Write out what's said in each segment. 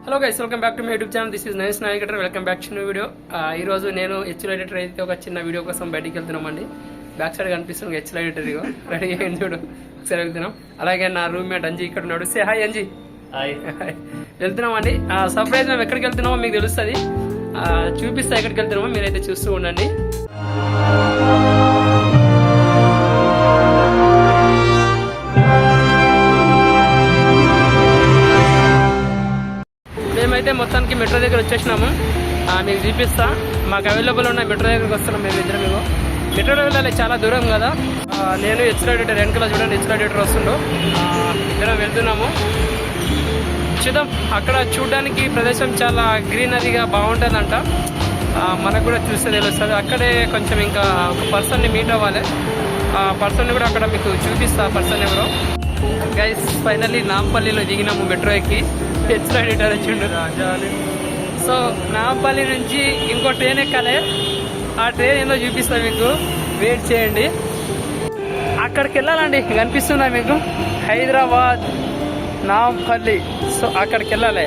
Hello guys, welcome back to my YouTube channel. This is nice నాయకటర్. Welcome back to new video. ఈరోజు నేను HL editor అయితే ఒక చిన్న వీడియో కోసం బయటికి వెళ్తున్నామండి. బ్యాక్ సైడ్ కనిపిస్తుంది హెచ్ఎల్ ఎడిటర్, ఇగో రెడీ అయ్యింది చూడు. ఒకసారి వెళ్తున్నాం. అలాగే నా రూమ్మేట్ అంజీ ఇక్కడ ఉన్నాడు. Say hi Anji. హాయ్. వెళ్తున్నామండి. సర్ప్రైజ్ మేము ఎక్కడికి వెళ్తున్నామో మీకు తెలుస్తుంది, చూపిస్తా ఎక్కడికి వెళ్తున్నామో, మీరైతే చూస్తూ ఉండండి. మేమైతే మొత్తానికి మెట్రో దగ్గర వచ్చేసినాము. మీకు చూపిస్తా. మాకు అవైలబుల్ ఉన్న మెట్రో దగ్గరకు వస్తున్నాం మేము ఇద్దరం. మీకు మెట్రోలో వెళ్ళాలి, చాలా దూరం కదా. నేను హెచ్ఎల్ ఎడిటర్ వెనకాల చూడండి, హెచ్ఎల్ ఎడిటర్ వస్తుండో. ఇద్దరం వెళ్తున్నాము. చూద్దాం. అక్కడ చూడడానికి ప్రదేశం చాలా గ్రీనరీగా బాగుంటుందంట. మనకు కూడా చూస్తే తెలుస్తుంది. అక్కడే కొంచెం ఇంకా ఒక పర్సన్ని మీట్ అవ్వాలి. ఆ పర్సన్ని కూడా అక్కడ మీకు చూపిస్తా. పర్సన్ ఎవరో. గైస్ ఫైనల్లీ నాంపల్లిలో దిగినాము మెట్రో ఎక్కి. హెచ్ఎల్ ఎడిటర్ వచ్చిండు. సో నాంపల్లి నుంచి ఇంకో ట్రైన్ ఎక్కాలి. ఆ ట్రైన్ ఏందో చూపిస్తా మీకు, వెయిట్ చేయండి. అక్కడికి వెళ్ళాలండి, కనిపిస్తుందా మీకు? హైదరాబాద్ నాంపల్లి. సో అక్కడికి వెళ్ళాలి.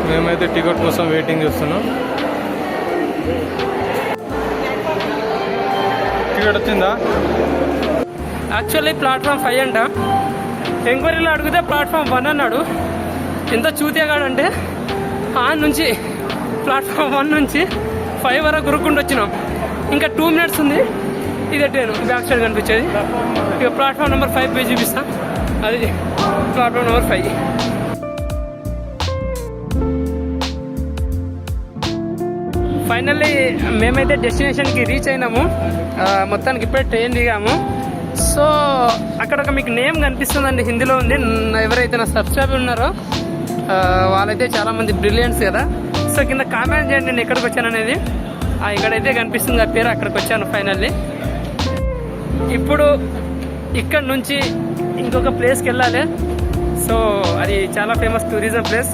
మేమైతే టికెట్ కోసం వెయిటింగ్ చేస్తున్నాం. టికెట్ వచ్చిందా? యాక్చువల్లీ ప్లాట్ఫామ్ 5 అంట. ఎంక్వైరీలో అడిగితే ప్లాట్ఫామ్ 1 అన్నాడు. ఎంత చూతేగాడంటే నుంచి ప్లాట్ఫామ్ 1 నుంచి 5 వరకు గురుక్కుంటూ వచ్చినాం. ఇంకా 2 minutes ఉంది. ఇదే ట్రైన్ బ్యాక్ సైడ్ కనిపించేది. ఇక ప్లాట్ఫామ్ నెంబర్ 5 పోయి చూపిస్తా. అది ప్లాట్ఫామ్ నెంబర్ 5. ఫైనల్లీ మేమైతే డెస్టినేషన్కి రీచ్ అయినాము. మొత్తానికి ఇప్పుడే ట్రైన్ దిగాము. సో అక్కడ మీకు నేమ్ కనిపిస్తుందండి, హిందీలో ఉంది. ఎవరైతే నా సబ్స్క్రైబర్ ఉన్నారో వాళ్ళైతే చాలామంది బ్రిలియంట్స్ కదా. సో కింద కామెంట్ చేయండి నేను ఎక్కడికి వచ్చాను అనేది. ఇక్కడైతే కనిపిస్తుంది ఆ పేరు, అక్కడికి వచ్చాను ఫైనల్లీ. ఇప్పుడు ఇక్కడ నుంచి ఇంకొక ప్లేస్కి వెళ్ళాలి. సో అది చాలా ఫేమస్ టూరిజం ప్లేస్.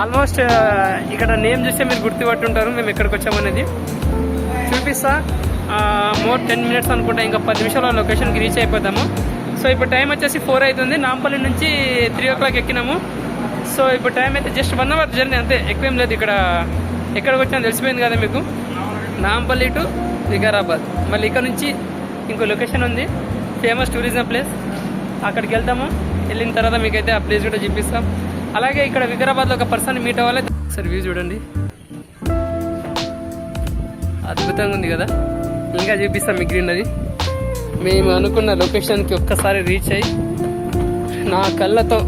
ఆల్మోస్ట్ ఇక్కడ నేమ్ చూస్తే మీరు గుర్తుపట్టుంటారు మేము ఎక్కడికి వచ్చామనేది. చూపిస్తా. మోర్ 10 minutes అనుకుంటా. ఇంకా 10 నిమిషాల లొకేషన్కి రీచ్ అయిపోతాము. సో ఇప్పుడు టైం వచ్చేసి 4 అవుతుంది. నాంపల్లి నుంచి 3 o'clock ఎక్కినాము. సో ఇప్పుడు టైం అయితే జస్ట్ 1 hour జర్నీ అంతే, ఎక్కువేం లేదు. ఇక్కడ ఎక్కడికి వచ్చినా తెలిసిపోయింది కదా మీకు, నాంపల్లి టు వికారాబాద్. మళ్ళీ ఇక్కడ నుంచి ఇంకో లొకేషన్ ఉంది, ఫేమస్ టూరిజం ప్లేస్. అక్కడికి వెళ్తాము. వెళ్ళిన తర్వాత మీకైతే ఆ ప్లేస్ కూడా చూపిస్తాం. అలాగే ఇక్కడ వికారాబాద్లో ఒక పర్సన్ మీట్ అవ్వాలి. సరే వ్యూ చూడండి, అద్భుతంగా ఉంది కదా. ఇంకా చూపిస్తాం మీకు గ్రీనరీ. మేము అనుకున్న లొకేషన్కి ఒక్కసారి రీచ్ అయ్యి నా కళ్ళతో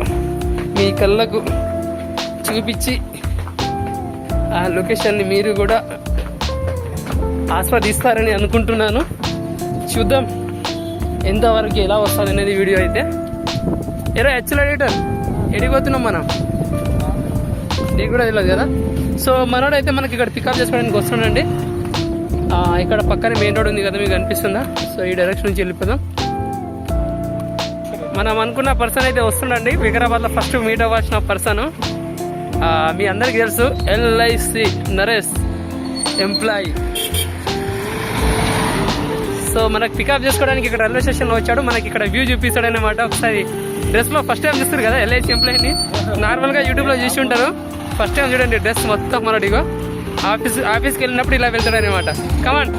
మీ కళ్ళకు చూపించి ఆ లొకేషన్ని మీరు కూడా ఆస్వాదిస్తారని అనుకుంటున్నాను. చూద్దాం ఎంతవరకు ఎలా వస్తుంది అనేది వీడియో అయితే. హెచ్ఎల్ ఎడిటర్ ఎడిపోతున్నాం మనం, నీకు కూడా తెలియదు కదా. సో మనోడు అయితే మనకి ఇక్కడ పికప్ చేసుకోవడానికి వస్తున్నాడండి. ఇక్కడ పక్కనే మెయిన్ రోడ్ ఉంది కదా, మీకు కనిపిస్తుందా? సో ఈ డైరెక్షన్ నుంచి వెళ్ళిపోదాం. మనం అనుకున్న పర్సన్ అయితే వస్తుండండి. వికారాబాద్లో ఫస్ట్ మీట్ అవ్వాల్సిన పర్సన్ మీ అందరికి తెలుసు, LIC నరేష్ ఎంప్లాయీ. సో మనకు పికప్ చేసుకోవడానికి ఇక్కడ రైల్వే స్టేషన్లో వచ్చాడు. మనకి ఇక్కడ వ్యూ చూపిస్తాడు అనమాట. ఒకసారి డ్రెస్లో ఫస్ట్ టైం చూస్తారు కదా LIC ఎంప్లాయీని. నార్మల్గా యూట్యూబ్లో చూసి ఉంటారు, ఫస్ట్ టైం చూడండి డ్రెస్ మొత్తం మనడిగో. ఆఫీస్కి వెళ్ళినప్పుడు ఇలా వెళ్తాడు అనమాట. కమాన్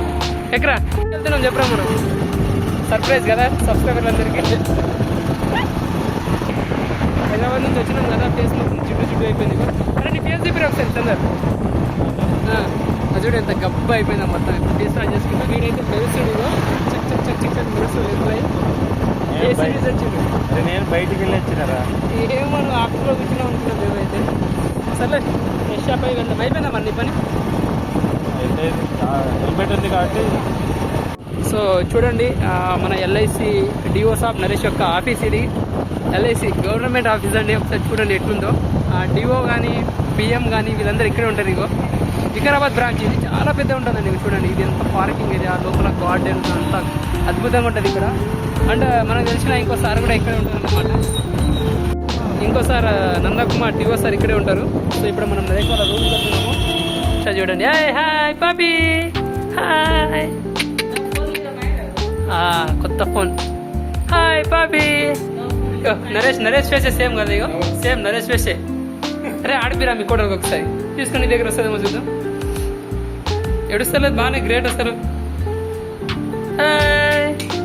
ఎక్కరా వెళ్తున్నాం చెప్పరా, మనం సర్ప్రైజ్ కదా సబ్స్క్రైబర్లందరికీ. హైదరాబాద్ నుంచి వచ్చినాం కదా, ప్లేస్ మొత్తం చుట్టూ అయిపోయింది. అరే నీ ఫేస్ చూపిరా ఒకసారి తొందర. చూడు ఎంత గబ్బు అయిపోయింది మొత్తం. ఇప్పుడు ఫేస్ రాన్ చేసుకుంటా. వీడైతే మెరుస్తుడు, చక్ చక్ చక్ చక్ చక్ మెరుస్తుంది. నేను బయటికి వెళ్ళి వచ్చినారా? ఏమో ఆఫీస్లో కూర్చున్నాం అనుకున్నాం మేమైతే. సర్లే ఫ్రెష్ అప్ అయి వెళ్దాం. అయిపోయిందా మన పని? హెల్మెట్ ఉంది కాబట్టి. సో చూడండి మన LIC డిఓ సాబ్ నరేష్ యొక్క ఆఫీస్ ఇది. LIC గవర్నమెంట్ ఆఫీస్ అండి. ఒకసారి చూడండి ఎట్లుందో. డిఓ కానీ PM కానీ వీళ్ళందరూ ఇక్కడే ఉంటారు. ఇగో వికారాబాద్ బ్రాంచ్ ఇది చాలా పెద్ద ఉంటుందండి. చూడండి ఇది ఎంత పార్కింగ్ ఏరియా, లోపల గార్డెన్ అంతా అద్భుతంగా ఉంటుంది ఇక్కడ. అండ్ మనకు తెలిసిన ఇంకోసారి కూడా ఇక్కడే ఉంటుంది అన్నమాట. ఇంకోసారి నందకుమార్ డిఓ సార్ ఇక్కడే ఉంటారు. సో ఇప్పుడు మనం నరేష్ వాళ్ళ రూమ్కి వెళ్తున్నాము. చూడండి. Hi poppy, hi. కొత్త ఫోన్ హాయ్ పాపి. నరేష్ ఫేసే సేమ్ కదా, ఇగో సేమ్ నరేష్ ఫేసే. అరే ఆడిపిరా మీ కూడా ఒకసారి తీసుకుని నీ దగ్గర వస్తుందేమో చూద్దాం. ఎడుస్తలేదు బాగానే, గ్రేట్ అసలు.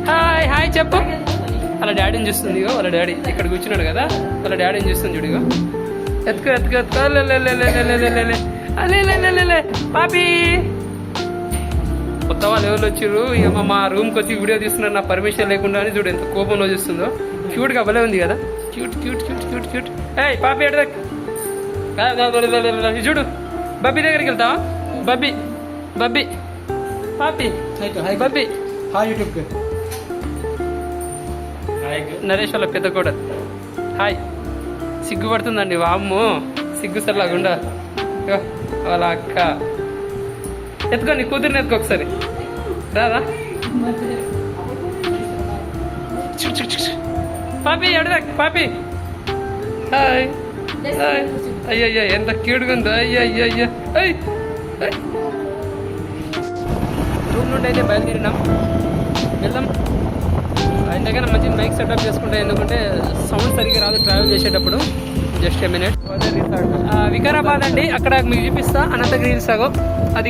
హాయ్ హాయ్ చెప్పు. వాళ్ళ డాడీని చూస్తుంది, ఇగో వాళ్ళ డాడీ ఇక్కడ కూర్చున్నాడు కదా, వాళ్ళ డాడీని చూస్తుంది చూడు. ఇగో ఎత్తుకో పాపి. కొత్త వాళ్ళు ఎవరు వచ్చారు ఇక మా రూమ్కి వచ్చి వీడియో తీస్తున్నారు నా పర్మిషన్ లేకుండా అని. చూడు ఎంత కోపంలో చూస్తుందో. క్యూట్గా భలే ఉంది కదా, cute cute cute cute cute. ఏయ్ పాపి ఎడ చూడు. బబ్బీ దగ్గరికి వెళ్తావా? బబ్బీ బబ్బీ పాపి బబ్బీ. నరేష్ వాళ్ళ పెద్ద కూడా హాయ్. సిగ్గుపడుతుందండి వామ్మో, సిగ్గు సర్లాగుండా. వాళ్ళ అక్క ఎత్తుకో, నీ కూతురిని ఎత్తుకో ఒకసారి. రాదా పాపి ఎడదా పాపి. Hi hi. అయ్యయ్యో ఎంత క్యూట్గా ఉందో. అయ్యయ్యో అయ్యి. రూమ్ నుండి అయితే బయలుదేరినాం, వెళ్దాం. ఆయన దగ్గర మంచి మైక్ సెటప్ చేసుకుంటే, ఎందుకంటే సౌండ్ సరిగ్గా రాదు ట్రావెల్ చేసేటప్పుడు. Just a minute. వికారాబాద్ అండి, అక్కడ మీకు చూపిస్తా. అనంతగిరి హిల్స్ అగో, అది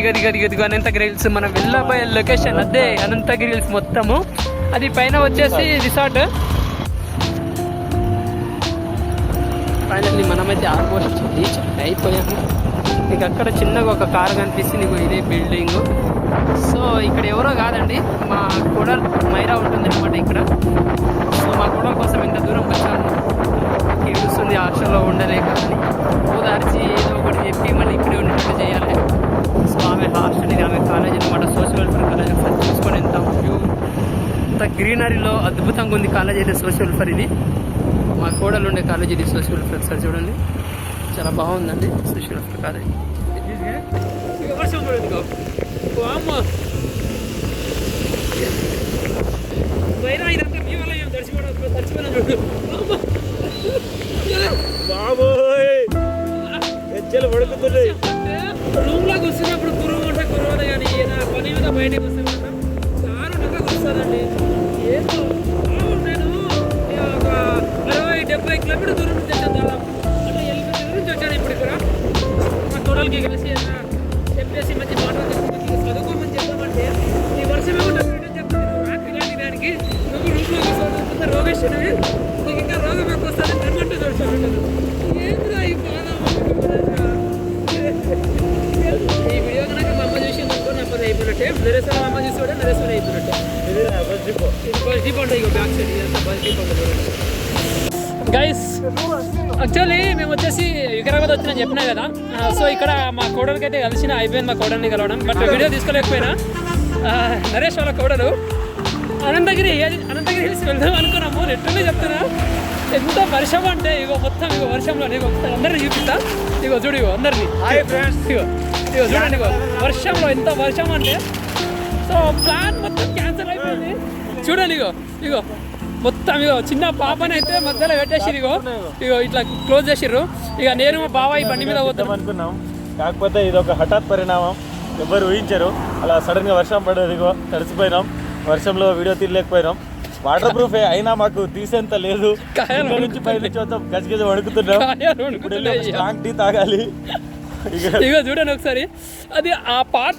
అనంతగిరి హిల్స్. మనం వెళ్ళబోయే లొకేషన్ అదే అనంతగిరి హిల్స్ మొత్తము. అది పైన వచ్చేసి రిసార్ట్. ఫైనల్లీ మనమైతే ఆల్మోస్ట్ రీచ్ అయిపోయాము. నీకు అక్కడ చిన్నగా ఒక కారు కనిపిస్తుంది, నీకు ఇదే బిల్డింగ్. సో ఇక్కడ ఎవరో కాదండి, మా కోడల్ మైరా ఉంటుంది అనమాట ఇక్కడ. సో మా కోడల కోసం ఇంత దూరం వచ్చాము. ఏడుస్తుంది హాస్టల్లో ఉండలేక అని. ఓదార్చి ఏదో ఒకటి చెప్పి మళ్ళీ ఇక్కడే ఉండేటట్టు చేయాలి. సో ఆమె హాస్టల్ ఇది, ఆమె కాలేజ్ అనమాట, సోషల్ వెల్ఫేర్ కాలేజ్. ఒకసారి చూసుకొని ఎంత వ్యూ, అంత గ్రీనరీలో అద్భుతంగా ఉంది కాలేజ్ అయితే. సోషల్ వెల్ఫేర్ ఇది, మా కోడలు ఉండే కాలేజ్ ఇది సోషల్ వెల్ఫేర్. సార్ చూడండి చాలా బాగుందండి సోషల్ వెల్ఫేర్ కాలేజ్. వర్షం చూడండి అమ్మ ఇదంతా మీ వల్ల తడిచిపోయినా చూడు. రూమ్ లో కూర్చున్నప్పుడు కురువు అంటే కురవదు, కానీ నా పని మీద బయటకు వస్తే మాత్రం చాలా నక్కగా వస్తుందండి. ఏదో నేను ఒక 60-70 కిలోమీటర్ దూరం నుంచి వచ్చాను, దాదాపు అంటే 80 నుంచి వచ్చాను ఇప్పుడు ఇక్కడ. మా తోడలకి కలిసి చెప్పేసి మంచి మాటలు చదువుకోమని చెప్తామంటే ఈ వర్షం ఏమన్నా చెప్తాను ఇలాంటి దానికి. నువ్వు రూమ్లో కూర్చోవడం రోగేష్ నీకు ఇంకా రోగం ఎక్కువ వస్తుంది రమ్మంటూ చూడతాను. ఏంద్రా ఈ బాధ. ఈ వీడియో కనుక మా అమ్మ చూసింది అనుకో నా పని అయిపోయినట్టే. నరేశ్వర మా అమ్మ చూసుకోవడం నరేశ్వర అయిపోయినట్టే. బస్ డిపో ఉంటాయి బ్యాక్ సైడ్, ఇదంతా బస్ డిపో. గైస్ యాక్చువల్లీ మేము వచ్చేసి వికారాబాద్ వచ్చినా చెప్పినా కదా. సో ఇక్కడ మా కోడలికి అయితే కలిసిన అయిపోయింది, మా కోడల్ని కలవడం. But video తీసుకోలేకపోయినా. నరేష్ వాళ్ళ కోడలు అనంతగిరి హిల్స్ వెళ్దాం అనుకున్నాము. లిటరల్లీ చెప్తున్నా ఎంత వర్షం అంటే ఇగో మొత్తం ఇగో వర్షంలో నీకు అందరినీ చూపిస్తా. ఇగో చూడు, ఇగో అందరినీ ఇగో చూడండి, ఇగో వర్షంలో ఎంత వర్షం అంటే. సో ప్లాన్ మొత్తం క్యాన్సిల్ అయిపోయింది. చూడండి ఇగో మొత్తం ఇగో చిన్న పాపని అయితే మధ్యలో పెట్టేసిరు. ఇగో ఇట్లా క్లోజ్ చేసిర్రు. ఇక నేను మా బాబాయ్ బండి మీద పోతాం అనుకున్నాం, కాకపోతే ఇది ఒక హఠాత్ పరిణామం. ఎవరు ఊహించారు అలా సడన్ గా వర్షం పడేది. ఇగో తడిసిపోయినాం, వర్షంలో వీడియో తీయలేకపోయినాం. వాటర్ ప్రూఫే అయినా మాకు తీసేంత లేదు. నుంచి పై నుంచి వస్తాం, గజగజ వణుకుతున్నాం. స్ట్రాంగ్ టీ తాగాలి. ఇగో చూడండి ఒకసారి, అది ఆ పాట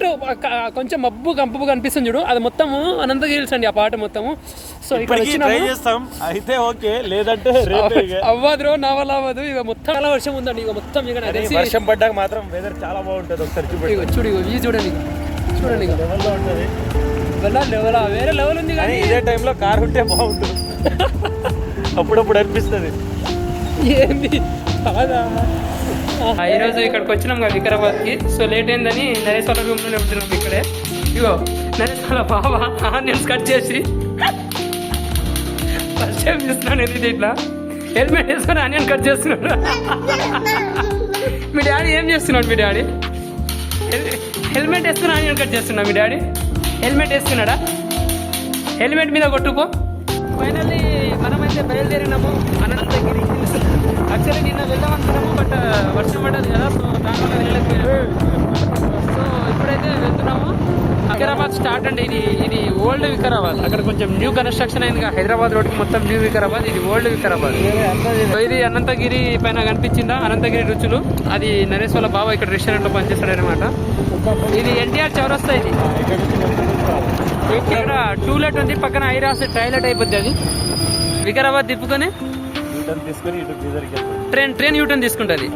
కొంచెం మబ్బు కంపు కనిపిస్తుంది చూడు, అది మొత్తము అనంతగిరి హిల్స్ అండి ఆ పాట మొత్తము. సో ఇక్కడ చేస్తాం అయితే ఓకే, లేదంటే అవ్వదు, నా వల్ల అవ్వదు. ఇక మొత్తం చాలా వర్షం ఉందండి. ఇక మొత్తం ఇక వర్షం పడ్డాక మాత్రం వెదర్ చాలా బాగుంటుంది. ఒకసారి చూడు, ఇవి చూడండి లెవెల్లో ఉంటుంది. లెవెల్ వేరే లెవెల్ ఉంది, కానీ ఇదే టైంలో కార్ ఉంటే బాగుంటుంది. అప్పుడప్పుడు అనిపిస్తుంది. ఏంది ఈరోజు ఇక్కడికి వచ్చినాం కదా వికారాబాద్కి. సో లేట్ అయిందని నరేష్ వాళ్ళ రూమ్లోనే ఉంటున్నాం ఇక్కడే. ఇగో నరేష్ వాళ్ళ బాబా ఆనియన్స్ కట్ చేసి ఫస్ట్ టైం చూస్తున్నాను. ఇది ఇట్లా హెల్మెట్ వేసుకొని ఆనియన్ కట్ చేస్తున్నాడు. మీ డాడీ ఏం చేస్తున్నాడు? మీ డాడీ హెల్మెట్ వేసుకుని ఆనియన్ కట్ చేస్తున్నా. మీ డాడీ హెల్మెట్ వేసుకున్నాడా? హెల్మెట్ మీద కొట్టుకో. ఫైనల్లీ మనమైతే అయితే బయలుదేరినాము అనంతగిరి. యాక్చువల్లీ నిన్న వెళ్దాం అనుకున్నాము, బట్ వర్షం పడ్డది కదా, సో దానివల్ల వెళ్ళలేకపోయాము. సో ఇప్పుడైతే వెళ్తున్నాము. వికారాబాద్ స్టార్ట్ అండి. ఇది ఓల్డ్ వికారాబాద్. అక్కడ కొంచెం న్యూ కన్స్ట్రక్షన్ అయింది. హైదరాబాద్ రోడ్కి మొత్తం న్యూ వికారాబాద్. ఇది ఓల్డ్ వికారాబాద్. ఇది అనంతగిరి పైన కనిపించిందా, అనంతగిరి రుచులు. అది నరేష్ వాళ్ళ బాబా ఇక్కడ రెస్టారెంట్ లో పనిచేస్తాడు అనమాట. ఇది ఎన్టీఆర్ చౌరస్తా. ఇది ఇక్కడ టూలెట్ ఉంది, పక్కన ఐరాస్ టాయిలెట్ అయిపోద్ది. అది వికారాబాద్ తిప్పుకొని ట్రైన్ యూటర్న్ తీసుకుంటుంది.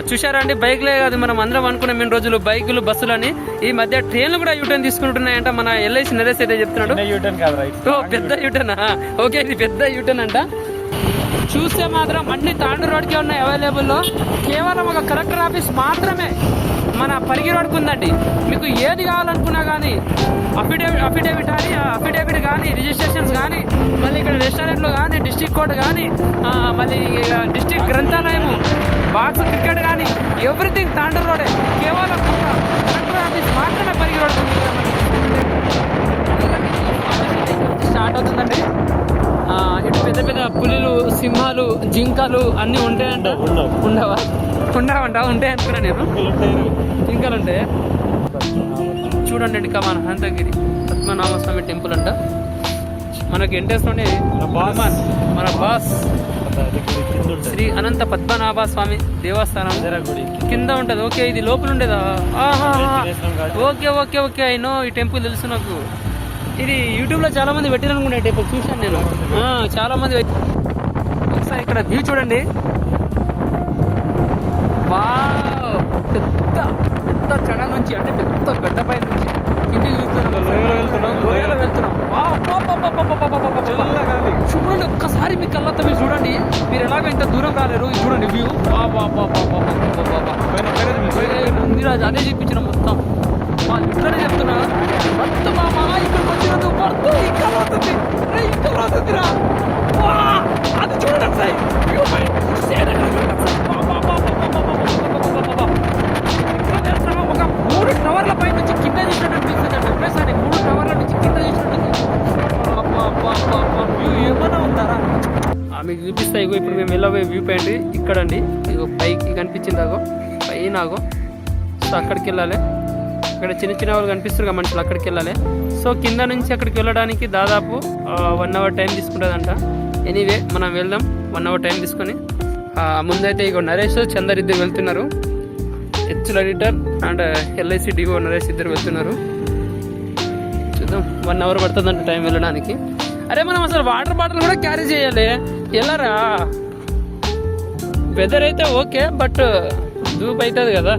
చూసారా అండి, బైక్లే కాదు, మనం అందరం అనుకున్నాం ఇన్ని రోజులు బైకులు బస్సులు అని. ఈ మధ్య ట్రైన్లు కూడా యూటర్న్ తీసుకుంటున్నాయంట. మన ఎల్ఐసి నరేష్ అయితే చెప్తున్నాడు. పెద్ద యూటర్న్. ఓకే, ఇది పెద్ద యూటర్న్ అంట. చూస్తే మాత్రం అన్ని తాండూరు రోడ్కే ఉన్నాయి అవైలబుల్లో. కేవలం ఒక కలెక్టర్ ఆఫీస్ మాత్రమే మన పరిగి రోడ్కు ఉందండి. మీకు ఏది కావాలనుకున్నా కానీ అఫిడేవిట్ కానీ రిజిస్ట్రేషన్స్ కానీ, మళ్ళీ ఇక్కడ రెస్టారెంట్లు కానీ, డిస్ట్రిక్ట్ కోర్టు కానీ, మళ్ళీ డిస్ట్రిక్ట్ గ్రంథాలయము, బాక్స్ క్రికెట్ కానీ, ఎవ్రీథింగ్ తాండూరు రోడే. కేవలం కలెక్టర్ ఆఫీస్ మాత్రమే పరిగి రోడ్కు స్టార్ట్ అవుతుందండి. ఇటు పెద్ద పెద్ద పులిలు, సింహాలు, జింకలు అన్నీ ఉంటాయంట. ఉండవంట, ఉంటాయి అనుకున్నా నేను. జింకలు ఉంటాయి. చూడండి అండి, కమాన్ అనంతగిరి పద్మనాభస్వామి టెంపుల్ అంట. మనకి ఎంట్రెన్స్లోనే మన బాస్ శ్రీ అనంత పద్మనాభ స్వామి దేవస్థానం కింద ఉంటది. ఓకే, ఇది లోపల ఉండేదా? ఓకే ఓకే ఓకే, అయినో ఈ టెంపుల్ తెలుసు నాకు. ఇది యూట్యూబ్ లో చాలా మంది పెట్టిరనుకునే టెంపుల్ చూశాను నేను. చాలా మంది. ఒకసారి ఇక్కడ వ్యూ చూడండి. పెద్ద పెద్ద చెడ నుంచి, అంటే పెద్ద గడ్డపై నుంచి కిందికి లోయలో వెళ్తున్నాం. చూడండి ఒక్కసారి, మీ కళ్ళతో మీరు చూడండి. మీరు ఎలాగ ఇంత దూరం రాలేరు. చూడండి వ్యూ. రాజు అదే చూపించిన మొత్తం. ఇట్లనే చెప్తున్నా, మొత్తం ఇక్కడికి వచ్చినందుకు మొత్తం ఇంకా అవుతుందిరా. అది చూడండి ఒకసారి. ఒక 3 టవర్ల పై నుంచి కింద చేసినట్టు అనిపిస్తుంది. ఒకేసారి 3 టవర్ల నుంచి కింద చేసినట్టు వ్యూ ఏమన్నా ఉందారా? మీకు చూపిస్తా. ఇగో ఇప్పుడు మేము వెళ్ళబోయే వ్యూ పాయింట్ ఇక్కడ అండి. ఇగో పైకి కనిపించింది, అగో పైన ఆగో. సో అక్కడికి వెళ్ళాలి. అక్కడ చిన్న చిన్న వాళ్ళు కనిపిస్తారు కదా మనుషులు, అక్కడికి వెళ్ళాలి. సో కింద నుంచి అక్కడికి వెళ్ళడానికి దాదాపు 1 అవర్ టైం తీసుకుంటుందంట. ఎనీవే మనం వెళ్దాం 1 అవర్ టైం తీసుకొని. ముందైతే ఇగో నరేష్, చందర్ ఇద్దరు వెళ్తున్నారు. HL editor and LIC DO Naresh ఇద్దరు వెళ్తున్నారు. చూద్దాం, 1 అవర్ పడుతుందంట టైం వెళ్ళడానికి. అరే మనం అసలు వాటర్ బాటిల్ కూడా క్యారీ చేయాలి. వెళ్ళరా, వెదర్ అయితే ఓకే, బట్ ధూప్ అవుతుంది కదా.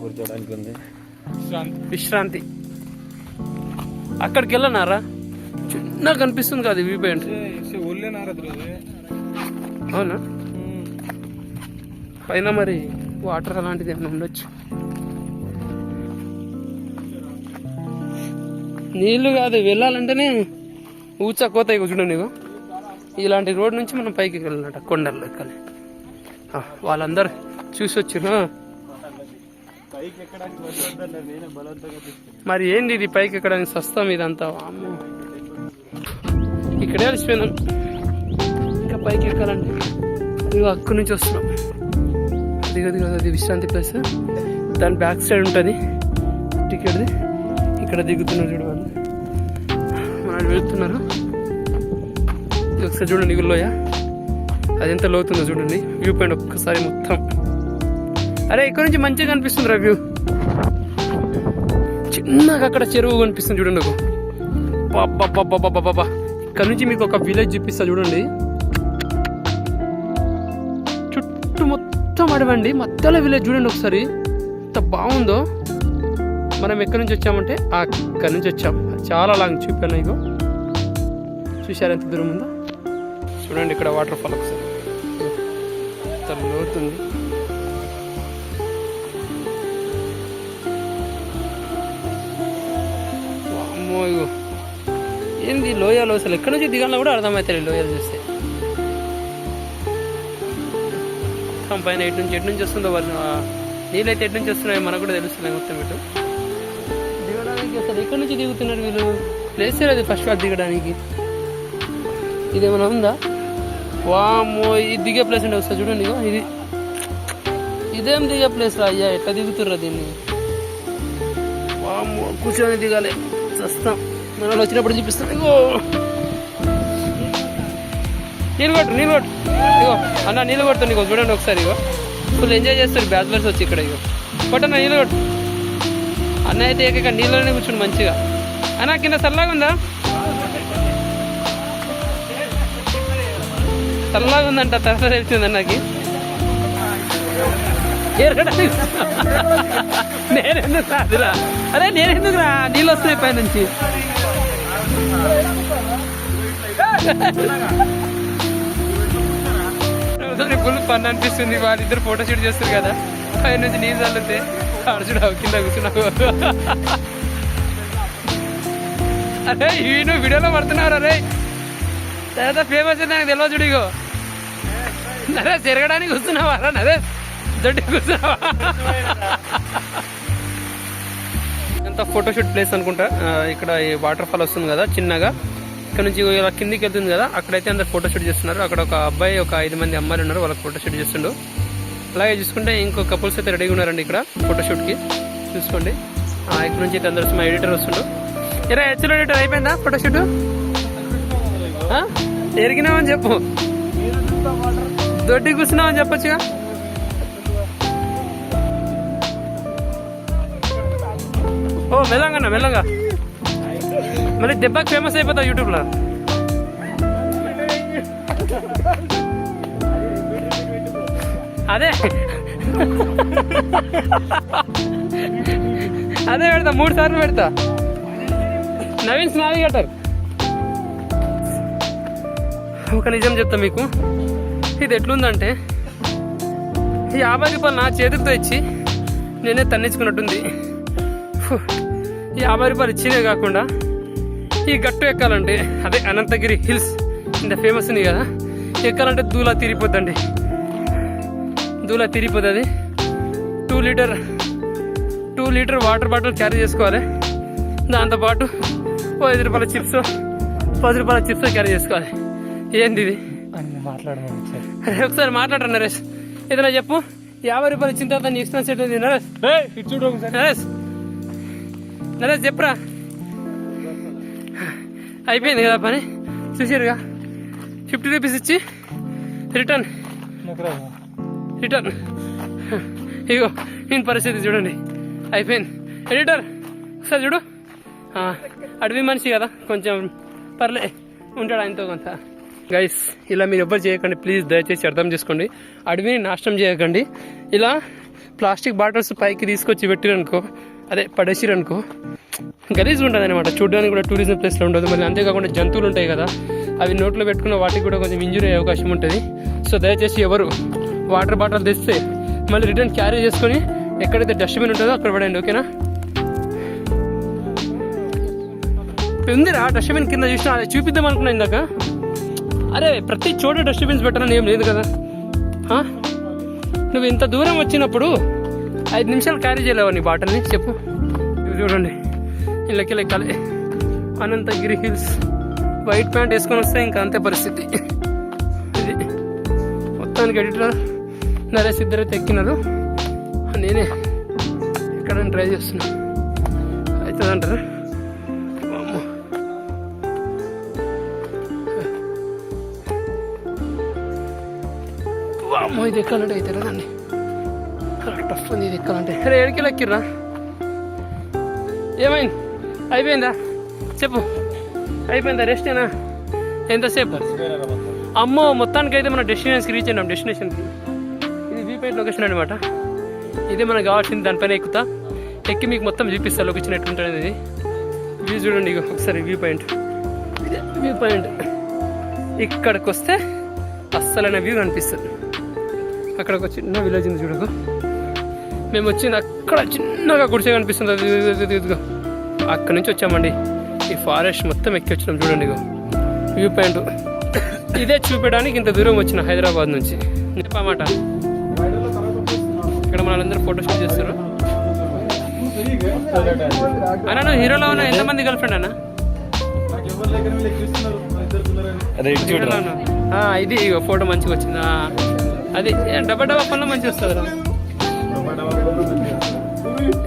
కూర్చోడానికి ఉంది విశ్రాంతి. అక్కడికి వెళ్ళనారా, చిన్న కనిపిస్తుంది కదా వ్యూ పాయింట్. అవునా, పైన మరి వాటర్ అలాంటిది ఏమైనా ఉండొచ్చు. నీళ్లు కాదు, వెళ్ళాలంటేనే ఊచా కోత. చూడండి, నీకు ఇలాంటి రోడ్ నుంచి మనం పైకి వెళ్ళాలన్నట, కొండల్లో ఎక్కాలి. వాళ్ళందరూ చూసి వచ్చారు. మరి ఏంటి ఇది పైకి ఎక్కడానికి సస్తాం ఇదంతా. ఇక్కడే అలసిపోయినాం, ఇంకా పైకి ఎక్కాలంటే ఇదిగో అక్కడి నుంచి వస్తున్నాం. అది విశ్రాంతి ప్లేస్. దాని బ్యాక్ సైడ్ ఉంటుంది టికెట్ది. ఇక్కడ దిగుతున్నారు చూడ వాళ్ళు, మనం వెళ్తున్నారు. ఇది ఒకసారి చూడండి, లోయ అది ఎంత లోతుందో చూడండి. వ్యూ పాయింట్ ఒక్కసారి మొత్తం. అరే ఇక్కడ నుంచి మంచిగా కనిపిస్తుంది రా వ్యూ. చిన్నగా అక్కడ చెరువు కనిపిస్తుంది చూడండి. బాబా, ఇక్కడ నుంచి మీకు ఒక విలేజ్ చూపిస్తా చూడండి. చుట్టూ మొత్తం అడవండి, మధ్యలో విలేజ్ చూడండి ఒకసారి ఎంత బాగుందో. మనం ఎక్కడి నుంచి వచ్చామంటే అక్కడి నుంచి వచ్చాం. చాలా లాంగ్ చూపాను. ఇగో చూసారు ఎంత దూరం ఉందో చూడండి. ఇక్కడ వాటర్ ఫాల్ ఒకసారి ఎంత లోతుంది. అమ్మో, ఇగో ఏంది లోయలో అసలు ఎక్కడి నుంచి దిగాలో కూడా అర్థమవుతుంది లోయలు చూస్తే. పైన ఎటు నుంచి వస్తుందో నీళ్ళైతే ఎటు నుంచి వస్తున్నాయో మనకు కూడా తెలుస్తున్నాయి మొత్తం. ఇటు నుంచి దిగుతున్నారు వీళ్ళు? ప్లేస్ అది ఫస్ట్ అది దిగడానికి. ఇదేమైనా ఉందా? వామ్మో, ఇది దిగే ప్లేస్ అంటే వస్తుంది చూడండి. ఇగో ఇది, ఇదేం దిగే ప్లేస్ రా అయ్యా, ఎట్లా దిగుతుర్రా దీన్ని? వామ్మో, కూర్చొని దిగాలి, వస్తాం. మనం వచ్చినప్పుడు చూపిస్తాం. ఇగో నీళ్ళు కొట్టు, నీళ్ళు కొట్టు. ఇగో అన్న నీళ్ళు కొడుతుంది. ఇగో చూడండి ఒకసారి. ఇగో ఫుల్ ఎంజాయ్ చేస్తారు బ్యాచులర్స్ వచ్చి ఇక్కడ. ఇగో కొట్టన్న నీళ్ళు కొట్టు. అన్న అయితే ఏక నీళ్ళలోనే కూర్చుండు మంచిగా. అన్న కింద చల్లగా ఉందా? చల్లగా ఉందంట, తర్వాత తెలిసింది అన్నకి. నేనెందుకు రాదురా? అరే నేనెందుకు రా? నీళ్ళు వస్తున్నాయి పైనుంచి. ఫుల్ ఫన్ అనిపిస్తుంది. వాళ్ళిద్దరు ఫోటో షూట్ చేస్తారు కదా, పైన నుంచి నీళ్ళు చల్లితే అడుచుడు కింద కూర్చున్నావు. అరే ఈయన వీడియోలో పడుతున్నారు. అరే తర్వాత ఫేమస్ అయితే నాకు తెలియదు చూడు. ఇగో అరే తిరగడానికి కూర్చున్నావా? అరే దొడ్డి కూర్చున్నావా? అంత ఫోటోషూట్ ప్లేస్ అనుకుంటా. ఇక్కడ ఈ వాటర్ ఫాల్ వస్తుంది కదా చిన్నగా, ఇక్కడ నుంచి ఇలా కిందికి వెళ్తుంది కదా, అక్కడైతే అందరు ఫోటోషూట్ చేస్తున్నారు. అక్కడ ఒక అబ్బాయి, ఒక 5 మంది అమ్మాయిలు ఉన్నారు, వాళ్ళకి ఫోటోషూట్ చేస్తుండు. అలాగే చూసుకుంటే ఇంకో కపుల్స్ అయితే రెడీగా ఉన్నారండి ఇక్కడ ఫోటోషూట్కి. చూసుకోండి, ఇక్కడ నుంచి అయితే అందరూ మా ఎడిటర్ వస్తుండు. ఇలా హెచ్ఎల్ ఎడిటర్ అయిపోయిందా ఫోటోషూట్? ఎరిగినామని చెప్పు, దొడ్డి కూర్చున్నామని చెప్పొచ్చుగా. ఓ మెల్లంగా అన్న, మెల్లంగా, మళ్ళీ దెబ్బకి ఫేమస్ అయిపోతావు యూట్యూబ్లో. అదే అదే పెడతా, 3 సార్లు పెడతా. నవీన్స్ నావిగేటర్. ఒక నిజం చెప్తా మీకు, ఇది ఎట్లుందంటే ఈ 50 రూపాయలు నా చేతితో ఇచ్చి నేనే తన్నించుకున్నట్టుంది. ఈ 50 రూపాయలు ఇచ్చినే కాకుండా ఈ గట్టు ఎక్కాలంటే, అదే అనంతగిరి హిల్స్ ఇంత ఫేమస్ ఉంది కదా, ఎక్కాలంటే దూలా తీరిపోద్దండి. దూలా తీరిపోతుంది. 2 లీటర్ వాటర్ బాటిల్ క్యారీ చేసుకోవాలి. దాంతోపాటు 5 రూపాయల చిప్స్, 10 రూపాయల చిప్స్ క్యారీ చేసుకోవాలి. ఏంది ఇది? ఒకసారి మాట్లాడరు నరేష్, ఏదైనా చెప్పు. 50 రూపాయలు ఇచ్చిన తర్వాత నీ ఇష్టం సెట్ ఉంది నరేష్. నరేష్ చెప్పురా. అయిపోయింది కదా పని, చూసారుగా. 50 రూపీస్ ఇచ్చి రిటర్న్. ఇగో నేను పరిస్థితి చూడండి, అయిపోయింది. ఎడిటర్ ఒకసారి చూడు. అడవి మనిషి కదా, కొంచెం పర్లే ఉంటాడు ఆయనతో కొంత. గైస్ ఇలా మీరు ఎవ్వరు చేయకండి ప్లీజ్, దయచేసి అర్థం చేసుకోండి. అడవిని నాశనం చేయకండి. ఇలా ప్లాస్టిక్ బాటిల్స్ పైకి తీసుకొచ్చి పెట్టిరనుకో, అదే పడేసిరనుకో, గలీజ్గా ఉంటుంది అనమాట. చూడడానికి కూడా టూరిజం ప్లేస్లో ఉండదు. మళ్ళీ అంతేకాకుండా జంతువులు ఉంటాయి కదా, అవి నోట్లో పెట్టుకున్న వాటికి కూడా కొంచెం ఇంజురీ అయ్యే అవకాశం ఉంటుంది. సో దయచేసి ఎవరు వాటర్ బాటిల్ తెస్తే మళ్ళీ రిటర్న్ క్యారీ చేసుకొని ఎక్కడైతే డస్ట్బిన్ ఉంటుందో అక్కడ పడండి, ఓకేనా? ఉందిరా డస్ట్బిన్ కింద, చూసినా అదే చూపిద్దాం అనుకున్నా ఇందాక. అరే ప్రతి చోట డస్ట్బిన్స్ పెట్టాలని ఏం లేదు కదా. నువ్వు ఇంత దూరం వచ్చినప్పుడు 5 నిమిషాలు క్యారీ చేయలేవా నీ బాటిల్ని చెప్పు. చూడండి ఇళ్ళకి లెక్కాలి. అనంతగిరి హిల్స్ వైట్ ప్యాంట్ వేసుకొని వస్తే ఇంకా అంతే పరిస్థితి. ఇది మొత్తానికి ఎడిటర్ నరేష్ ఇద్దరైతే ఎక్కినారు, నేనే ఎక్కడైనా ట్రై చేస్తున్నా. అవుతుందంటారా? వామ్మో ఇది ఎక్కాలంటే అయితే కదండి, టఫ్ ఉంది ఇది ఎక్కాలంటే. అరే ఏడికి ఎక్కిర్రా? ఏమైంది? అయిపోయిందా చెప్పు. అయిపోయిందా? రెస్టేనా? ఎంతసేపు? అమ్మో మొత్తానికి అయితే మన డెస్టినేషన్కి రీచ్ అయినాం. డెస్టినేషన్కి ఇది వ్యూ పాయింట్ లొకేషన్ అనమాట. ఇదే మనకు కావాల్సింది. దానిపైన ఎక్కుతా, ఎక్కి మీకు మొత్తం చూపిస్తా లొకేషన్ ఎట్లుంటుంది. ఇది వ్యూ చూడండి ఇక ఒకసారి. వ్యూ పాయింట్ ఇదే వ్యూ పాయింట్. ఇక్కడికి వస్తే అస్సలైన వ్యూ కనిపిస్తుంది. అక్కడ ఒక చిన్న విలేజ్ ఉంది చూడకు. మేము వచ్చింది అక్కడ చిన్నగా గుడిసె కనిపిస్తుంది, ఇదిగో అక్కడి నుంచి వచ్చామండి. ఈ ఫారెస్ట్ మొత్తం ఎక్కి వచ్చినాం చూడండి. ఇగో వ్యూ పాయింట్ ఇదే చూపించడానికి ఇంత దూరం వచ్చిన హైదరాబాద్ నుంచి అన్నమాట. ఇక్కడ మనందరూ ఫోటోషూట్ చేస్తారు. అన్న నువ్వు హీరోలో ఉన్న ఎంతమంది గర్ల్ ఫ్రెండ్ అన్న? హీరోలో ఉన్నావు. ఇది ఇగో ఫోటో మంచిగా వచ్చింది. అది డబ్బా డబ్బా పనులు మంచిగా వస్తుంది రా.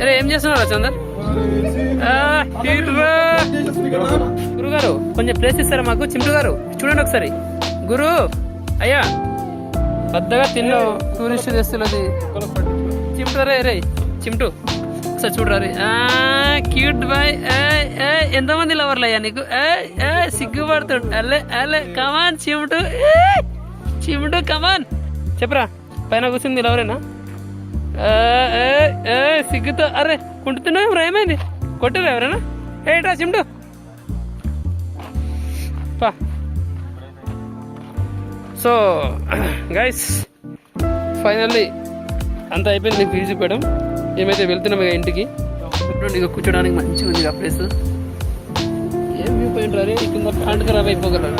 అరే ఏం చేస్తున్నారా చందర్? గురుగారు కొంచెం ప్లేస్ ఇస్తారా మాకు? చింటు గారు చూడండి ఒకసారి. గురు అయ్యా పెద్దగా తిన్నావు టూరిస్ట్ తెస్తున్నది. చిమ్టు రే రే చిమ్టు ఒకసారి చూడరా రే. Cute boy. ఎంతమంది లవర్లు అయ్యా నీకు? సిగ్గుపడుతాడు. అల్లే అల్లే కమాన్ చిమ్టు. చిమ్టు కమాన్ చెప్పరా. పైన కూర్చుంది లవరేనా? సిగ్గుతో అరే కుంటున్నావు రా. ఏమైంది? కొట్టరా ఎవరైనా? ఏట్రా చిమ్టు పా. సో గైస్ ఫైనల్లీ అంత అయిపోయింది. మీకు ఫీజు చూపడం ఏమైతే వెళ్తున్నాం ఇక ఇంటికి. ఇక కూర్చోడానికి మంచిగా ఉంది ఆ ప్లేస్. ఏం వ్యూ పాయింట్ రే. కింద ప్యాంట్ ఖరాబ్ అయిపోగలరు.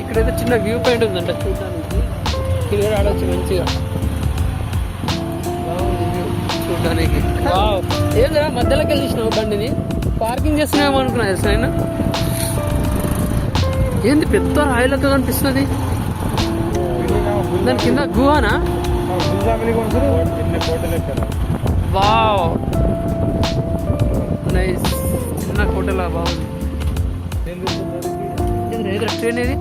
ఇక్కడైతే చిన్న వ్యూ పాయింట్ ఉందంట చూడడానికి. క్లియర్ ఆడవచ్చు మంచిగా. చూడడానికి ఏదా మధ్యలోకి వెళ్ళి చూసినావు బండిని. పార్కింగ్ చేస్తున్నామో అనుకున్నా తెలుసు ఆయన. ఏంది పెద్ద రాయిలతో కనిపిస్తుంది. దాని కింద గుహానా? Wow nice. చిన్న హోటల్ బాగుంది. ట్రైన్ ఏది?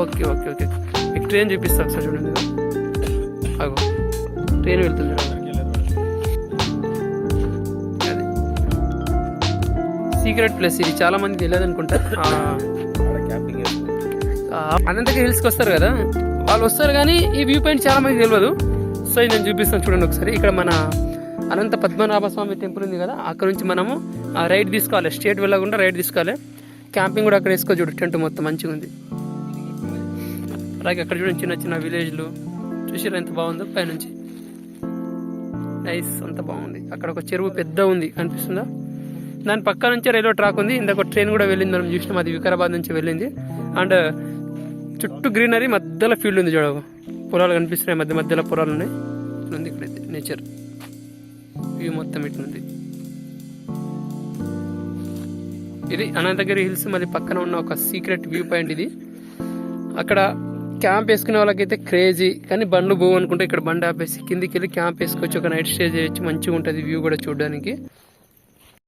ఓకే ఓకే ఓకే మీకు ట్రైన్ చూపిస్తాను సార్. చూడండి అగో ట్రైన్ వెళ్తుంది. సీక్రెట్ ప్లేస్ ఇది. చాలా మంది తెలియదు అనుకుంటా. అనంతగిరి హిల్స్కి వస్తారు కదా వాళ్ళు వస్తారు కానీ ఈ వ్యూ పాయింట్ చాలా మంది తెలియదు. సో ఇది నేను చూపిస్తాను చూడండి ఒకసారి. ఇక్కడ మన అనంత పద్మనాభ స్వామి టెంపుల్ ఉంది కదా, అక్కడ నుంచి మనము రైడ్ తీసుకోవాలి. స్ట్రేట్ వెళ్ళకుండా రైడ్ తీసుకోవాలి. క్యాంపింగ్ కూడా అక్కడ వేసుకో. చూడు టెంట్ మొత్తం మంచిగా ఉంది. అలాగే అక్కడ చూడండి చిన్న చిన్న విలేజ్లు చూసారా ఎంత బాగుందో పైనుంచి. నైస్ అంత బాగుంది. అక్కడ ఒక చెరువు పెద్ద ఉంది కనిపిస్తుందా? దాని పక్క నుంచే రైల్వే ట్రాక్ ఉంది. ఇందాక ట్రైన్ కూడా వెళ్ళింది మనం చూసినాం. అది వికారాబాద్ నుంచి వెళ్ళింది. అండ్ చుట్టూ గ్రీనరీ మధ్యలో ఫీల్డ్ ఉంది. చూడ పొలాలు కనిపిస్తున్నాయి. మధ్య మధ్యలో పొలాలు ఉన్నాయి. ఉంది ఇక్కడైతే నేచర్ వ్యూ మొత్తం ఇట్లుంది. ఇది అనంతగిరి హిల్స్ మళ్ళీ పక్కన ఉన్న ఒక సీక్రెట్ వ్యూ పాయింట్ ఇది. అక్కడ క్యాంప్ వేసుకునే వాళ్ళకైతే క్రేజీ. కానీ బండ్లు పోవు అనుకుంటే ఇక్కడ బండి ఆపేసి కిందికి వెళ్ళి క్యాంప్ వేసుకోవచ్చు. ఒక నైట్ స్టే చేయొచ్చు. మంచిగా ఉంటుంది వ్యూ కూడా చూడడానికి.